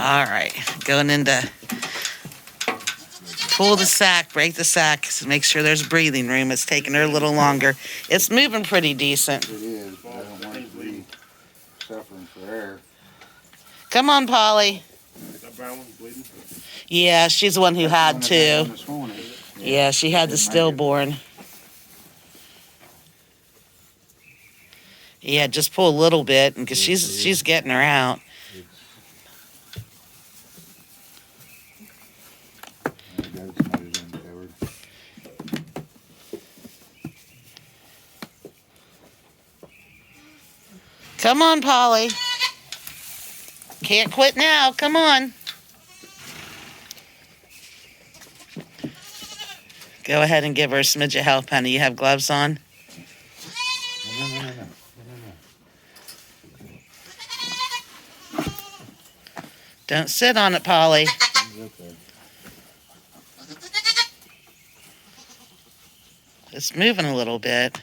All right, going into pull the sack, break the sack, so make sure there's breathing room. It's taking her a little longer. It's moving pretty decent. It is, but I don't want it to be suffering for air. Come on, Polly. That brown one bleeding? Yeah, she's the one who had That's the one I to. had this morning. Yeah, she had the stillborn. Yeah, just pull a little bit, because she's getting her out. Come on, Polly. Can't quit now. Come on. Go ahead and give her a smidge of help, honey. You have gloves on? No. Don't sit on it, Polly. It's moving a little bit.